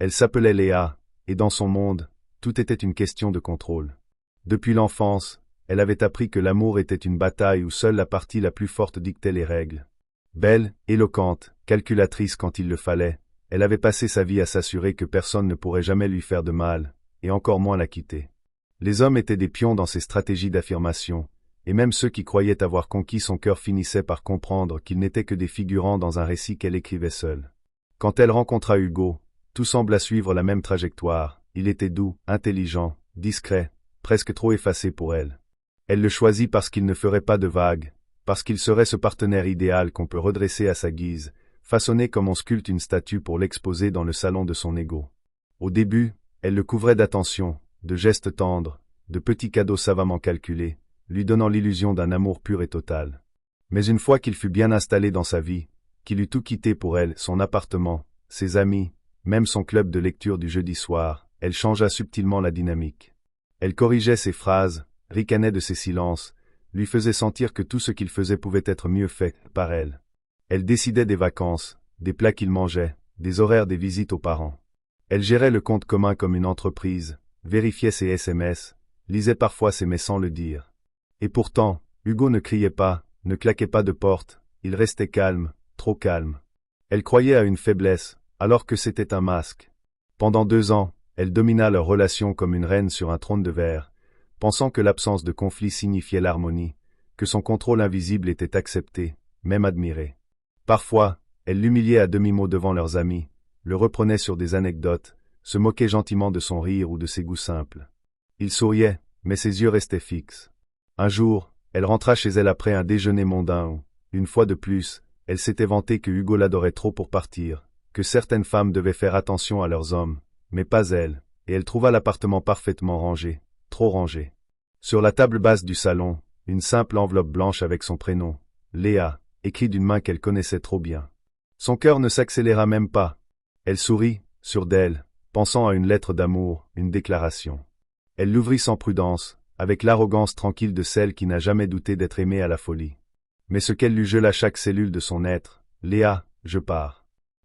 Elle s'appelait Léa, et dans son monde, tout était une question de contrôle. Depuis l'enfance, elle avait appris que l'amour était une bataille où seule la partie la plus forte dictait les règles. Belle, éloquente, calculatrice quand il le fallait, elle avait passé sa vie à s'assurer que personne ne pourrait jamais lui faire de mal, et encore moins la quitter. Les hommes étaient des pions dans ses stratégies d'affirmation, et même ceux qui croyaient avoir conquis son cœur finissaient par comprendre qu'ils n'étaient que des figurants dans un récit qu'elle écrivait seule. Quand elle rencontra Hugo, tout sembla suivre la même trajectoire. Il était doux, intelligent, discret, presque trop effacé pour elle. Elle le choisit parce qu'il ne ferait pas de vagues, parce qu'il serait ce partenaire idéal qu'on peut redresser à sa guise, façonné comme on sculpte une statue pour l'exposer dans le salon de son ego. Au début, elle le couvrait d'attention, de gestes tendres, de petits cadeaux savamment calculés, lui donnant l'illusion d'un amour pur et total. Mais une fois qu'il fut bien installé dans sa vie, qu'il eut tout quitté pour elle, son appartement, ses amis, même son club de lecture du jeudi soir, elle changea subtilement la dynamique. Elle corrigeait ses phrases, ricanait de ses silences, lui faisait sentir que tout ce qu'il faisait pouvait être mieux fait par elle. Elle décidait des vacances, des plats qu'il mangeait, des horaires des visites aux parents. Elle gérait le compte commun comme une entreprise, vérifiait ses SMS, lisait parfois ses mails sans le dire. Et pourtant, Hugo ne criait pas, ne claquait pas de porte, il restait calme, trop calme. Elle croyait à une faiblesse, alors que c'était un masque. Pendant 2 ans, elle domina leur relation comme une reine sur un trône de verre, pensant que l'absence de conflit signifiait l'harmonie, que son contrôle invisible était accepté, même admiré. Parfois, elle l'humiliait à demi-mot devant leurs amis, le reprenait sur des anecdotes, se moquait gentiment de son rire ou de ses goûts simples. Il souriait, mais ses yeux restaient fixes. Un jour, elle rentra chez elle après un déjeuner mondain où, une fois de plus, elle s'était vantée que Hugo l'adorait trop pour partir, que certaines femmes devaient faire attention à leurs hommes, mais pas elle, et elle trouva l'appartement parfaitement rangé, trop rangé. Sur la table basse du salon, une simple enveloppe blanche avec son prénom, Léa, écrit d'une main qu'elle connaissait trop bien. Son cœur ne s'accéléra même pas. Elle sourit, sûre d'elle, pensant à une lettre d'amour, une déclaration. Elle l'ouvrit sans prudence, avec l'arrogance tranquille de celle qui n'a jamais douté d'être aimée à la folie. Mais ce qu'elle lui gela chaque cellule de son être, « Léa, je pars.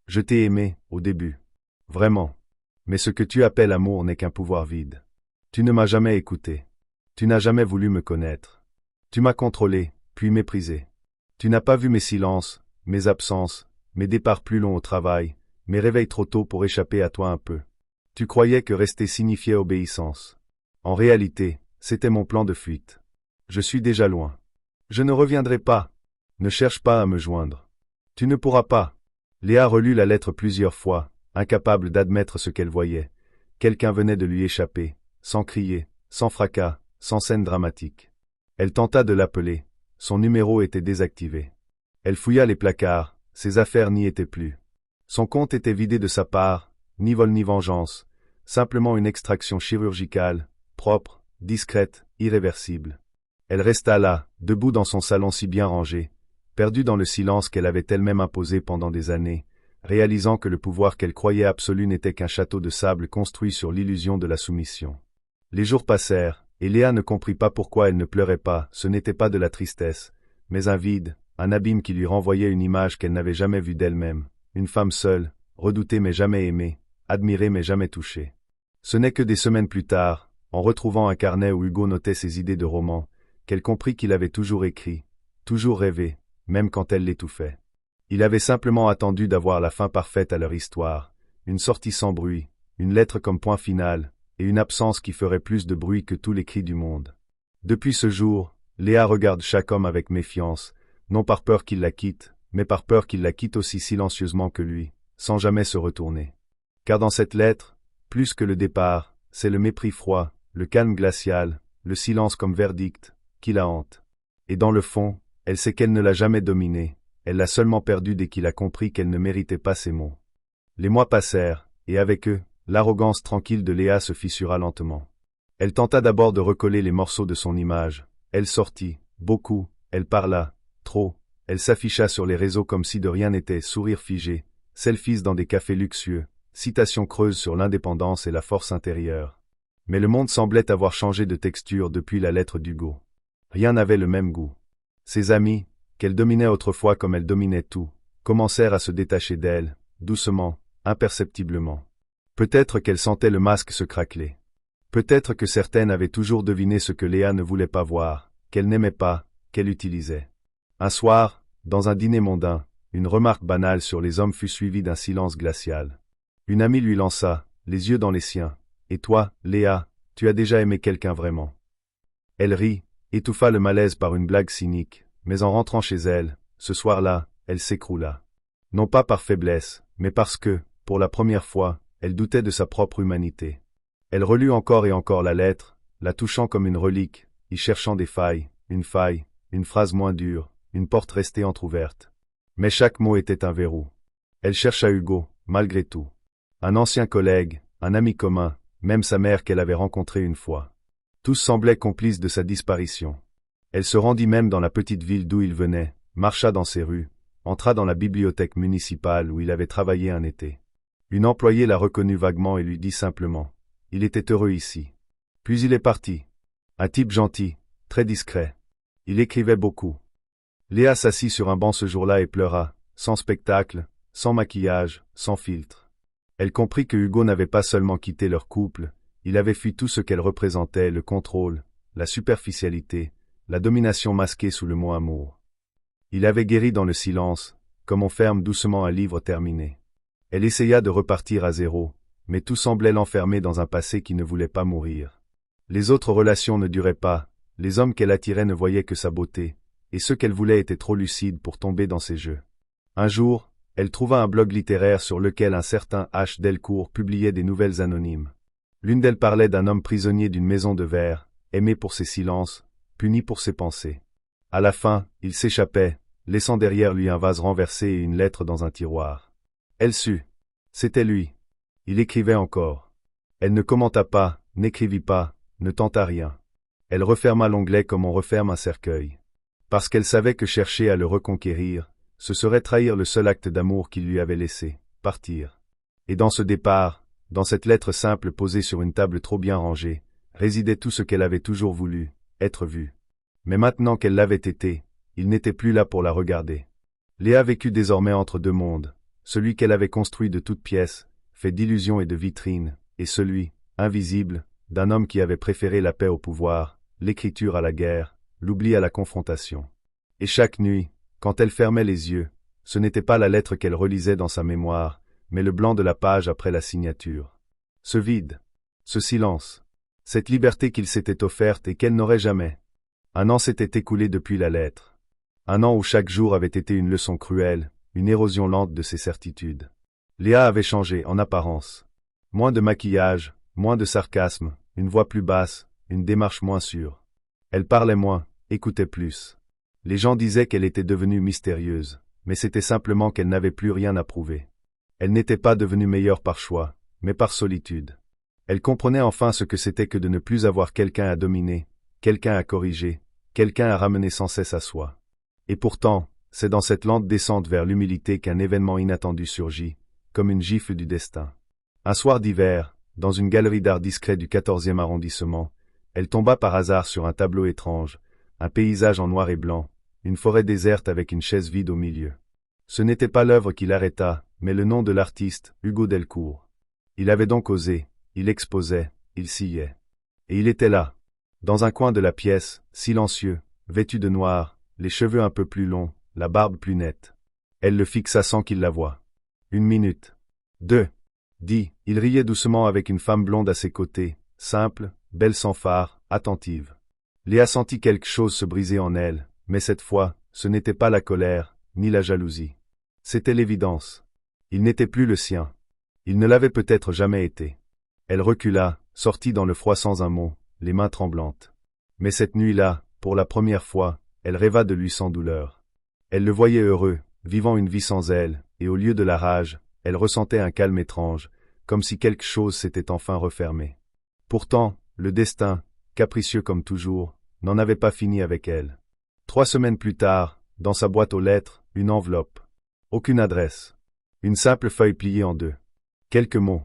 Je t'ai aimé, au début. Vraiment. Mais ce que tu appelles amour n'est qu'un pouvoir vide. Tu ne m'as jamais écouté. Tu n'as jamais voulu me connaître. Tu m'as contrôlé, puis méprisé. Tu n'as pas vu mes silences, mes absences, mes départs plus longs au travail, mes réveils trop tôt pour échapper à toi un peu. Tu croyais que rester signifiait obéissance. En réalité, c'était mon plan de fuite. Je suis déjà loin. Je ne reviendrai pas. Ne cherche pas à me joindre. Tu ne pourras pas. » Léa relut la lettre plusieurs fois, incapable d'admettre ce qu'elle voyait. Quelqu'un venait de lui échapper, sans crier, sans fracas, sans scène dramatique. Elle tenta de l'appeler. Son numéro était désactivé. Elle fouilla les placards, ses affaires n'y étaient plus. Son compte était vidé de sa part, ni vol ni vengeance, simplement une extraction chirurgicale, propre, discrète, irréversible. Elle resta là, debout dans son salon si bien rangé, perdue dans le silence qu'elle avait elle-même imposé pendant des années, réalisant que le pouvoir qu'elle croyait absolu n'était qu'un château de sable construit sur l'illusion de la soumission. Les jours passèrent, et Léa ne comprit pas pourquoi elle ne pleurait pas. Ce n'était pas de la tristesse, mais un vide, un abîme qui lui renvoyait une image qu'elle n'avait jamais vue d'elle-même, une femme seule, redoutée mais jamais aimée, admirée mais jamais touchée. Ce n'est que des semaines plus tard, en retrouvant un carnet où Hugo notait ses idées de roman, qu'elle comprit qu'il avait toujours écrit, toujours rêvé, même quand elle l'étouffait. Il avait simplement attendu d'avoir la fin parfaite à leur histoire, une sortie sans bruit, une lettre comme point final, et une absence qui ferait plus de bruit que tous les cris du monde. Depuis ce jour, Léa regarde chaque homme avec méfiance, non par peur qu'il la quitte, mais par peur qu'il la quitte aussi silencieusement que lui, sans jamais se retourner. Car dans cette lettre, plus que le départ, c'est le mépris froid, le calme glacial, le silence comme verdict, qui la hante. Et dans le fond, elle sait qu'elle ne l'a jamais dominé, elle l'a seulement perdu dès qu'il a compris qu'elle ne méritait pas ses mots. Les mois passèrent, et avec eux, l'arrogance tranquille de Léa se fissura lentement. Elle tenta d'abord de recoller les morceaux de son image, elle sortit, beaucoup, elle parla, trop, elle s'afficha sur les réseaux comme si de rien n'était, sourire figé, selfies dans des cafés luxueux, citations creuses sur l'indépendance et la force intérieure. Mais le monde semblait avoir changé de texture depuis la lettre d'Hugo. Rien n'avait le même goût. Ses amis, qu'elle dominait autrefois comme elle dominait tout, commencèrent à se détacher d'elle, doucement, imperceptiblement. Peut-être qu'elle sentait le masque se craqueler. Peut-être que certaines avaient toujours deviné ce que Léa ne voulait pas voir, qu'elle n'aimait pas, qu'elle utilisait. Un soir, dans un dîner mondain, une remarque banale sur les hommes fut suivie d'un silence glacial. Une amie lui lança, les yeux dans les siens. « Et toi, Léa, tu as déjà aimé quelqu'un vraiment ?» Elle rit, étouffa le malaise par une blague cynique, mais en rentrant chez elle, ce soir-là, elle s'écroula. Non pas par faiblesse, mais parce que, pour la première fois, elle doutait de sa propre humanité. Elle relut encore et encore la lettre, la touchant comme une relique, y cherchant des failles, une phrase moins dure, une porte restée entr'ouverte. Mais chaque mot était un verrou. Elle chercha Hugo, malgré tout. Un ancien collègue, un ami commun, même sa mère qu'elle avait rencontrée une fois. Tous semblaient complices de sa disparition. Elle se rendit même dans la petite ville d'où il venait, marcha dans ses rues, entra dans la bibliothèque municipale où il avait travaillé un été. Une employée la reconnut vaguement et lui dit simplement « Il était heureux ici. » Puis il est parti. Un type gentil, très discret. Il écrivait beaucoup. Léa s'assit sur un banc ce jour-là et pleura, sans spectacle, sans maquillage, sans filtre. Elle comprit que Hugo n'avait pas seulement quitté leur couple, il avait fui tout ce qu'elle représentait, le contrôle, la superficialité, la domination masquée sous le mot amour. Il avait guéri dans le silence, comme on ferme doucement un livre terminé. Elle essaya de repartir à zéro, mais tout semblait l'enfermer dans un passé qui ne voulait pas mourir. Les autres relations ne duraient pas, les hommes qu'elle attirait ne voyaient que sa beauté, et ceux qu'elle voulait étaient trop lucides pour tomber dans ses jeux. Un jour, elle trouva un blog littéraire sur lequel un certain H. Delcourt publiait des nouvelles anonymes. L'une d'elles parlait d'un homme prisonnier d'une maison de verre, aimé pour ses silences, puni pour ses pensées. À la fin, il s'échappait, laissant derrière lui un vase renversé et une lettre dans un tiroir. Elle sut. C'était lui. Il écrivait encore. Elle ne commenta pas, n'écrivit pas, ne tenta rien. Elle referma l'onglet comme on referme un cercueil. Parce qu'elle savait que chercher à le reconquérir, ce serait trahir le seul acte d'amour qu'il lui avait laissé, partir. Et dans ce départ, dans cette lettre simple posée sur une table trop bien rangée, résidait tout ce qu'elle avait toujours voulu, être vue. Mais maintenant qu'elle l'avait été, il n'était plus là pour la regarder. Léa vécut désormais entre deux mondes, celui qu'elle avait construit de toutes pièces, fait d'illusions et de vitrines, et celui, invisible, d'un homme qui avait préféré la paix au pouvoir, l'écriture à la guerre, l'oubli à la confrontation. Et chaque nuit, quand elle fermait les yeux, ce n'était pas la lettre qu'elle relisait dans sa mémoire, mais le blanc de la page après la signature. Ce vide, ce silence, cette liberté qu'il s'était offerte et qu'elle n'aurait jamais. Un an s'était écoulé depuis la lettre. Un an où chaque jour avait été une leçon cruelle, une érosion lente de ses certitudes. Léa avait changé, en apparence. Moins de maquillage, moins de sarcasme, une voix plus basse, une démarche moins sûre. Elle parlait moins, écoutait plus. Les gens disaient qu'elle était devenue mystérieuse, mais c'était simplement qu'elle n'avait plus rien à prouver. Elle n'était pas devenue meilleure par choix, mais par solitude. Elle comprenait enfin ce que c'était que de ne plus avoir quelqu'un à dominer, quelqu'un à corriger, quelqu'un à ramener sans cesse à soi. Et pourtant, c'est dans cette lente descente vers l'humilité qu'un événement inattendu surgit, comme une gifle du destin. Un soir d'hiver, dans une galerie d'art discret du 14e arrondissement, elle tomba par hasard sur un tableau étrange, un paysage en noir et blanc, une forêt déserte avec une chaise vide au milieu. Ce n'était pas l'œuvre qui l'arrêta, mais le nom de l'artiste, Hugo Delcourt. Il avait donc osé, il exposait, il sciait. Et il était là, dans un coin de la pièce, silencieux, vêtu de noir, les cheveux un peu plus longs, la barbe plus nette. Elle le fixa sans qu'il la voie. 1 minute. 2. Dit, il riait doucement avec une femme blonde à ses côtés, simple, belle sans phare, attentive. Léa sentit quelque chose se briser en elle, mais cette fois, ce n'était pas la colère, ni la jalousie. C'était l'évidence. Il n'était plus le sien. Il ne l'avait peut-être jamais été. Elle recula, sortit dans le froid sans un mot, les mains tremblantes. Mais cette nuit-là, pour la première fois, elle rêva de lui sans douleur. Elle le voyait heureux, vivant une vie sans elle, et au lieu de la rage, elle ressentait un calme étrange, comme si quelque chose s'était enfin refermé. Pourtant, le destin, capricieux comme toujours, n'en avait pas fini avec elle. 3 semaines plus tard, dans sa boîte aux lettres, une enveloppe. Aucune adresse. Une simple feuille pliée en 2. Quelques mots.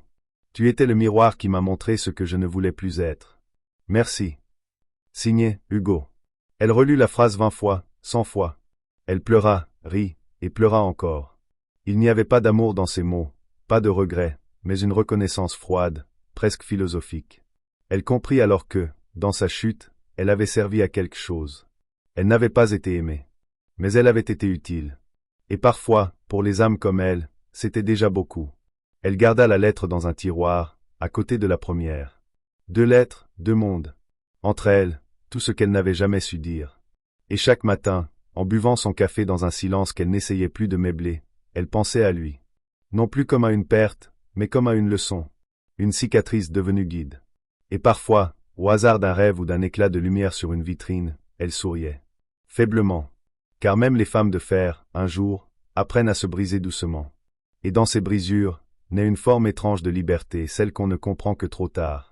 Tu étais le miroir qui m'a montré ce que je ne voulais plus être. Merci. Signé, Hugo. Elle relut la phrase 20 fois, 100 fois. Elle pleura, rit, et pleura encore. Il n'y avait pas d'amour dans ces mots, pas de regret, mais une reconnaissance froide, presque philosophique. Elle comprit alors que, dans sa chute, elle avait servi à quelque chose. Elle n'avait pas été aimée. Mais elle avait été utile. Et parfois, pour les âmes comme elle, c'était déjà beaucoup. Elle garda la lettre dans un tiroir, à côté de la première. 2 lettres, 2 mondes. Entre elles, tout ce qu'elle n'avait jamais su dire. Et chaque matin, en buvant son café dans un silence qu'elle n'essayait plus de meubler, elle pensait à lui. Non plus comme à une perte, mais comme à une leçon. Une cicatrice devenue guide. Et parfois, au hasard d'un rêve ou d'un éclat de lumière sur une vitrine, elle souriait. Faiblement. Car même les femmes de fer, un jour, apprennent à se briser doucement. Et dans ces brisures, naît une forme étrange de liberté, celle qu'on ne comprend que trop tard.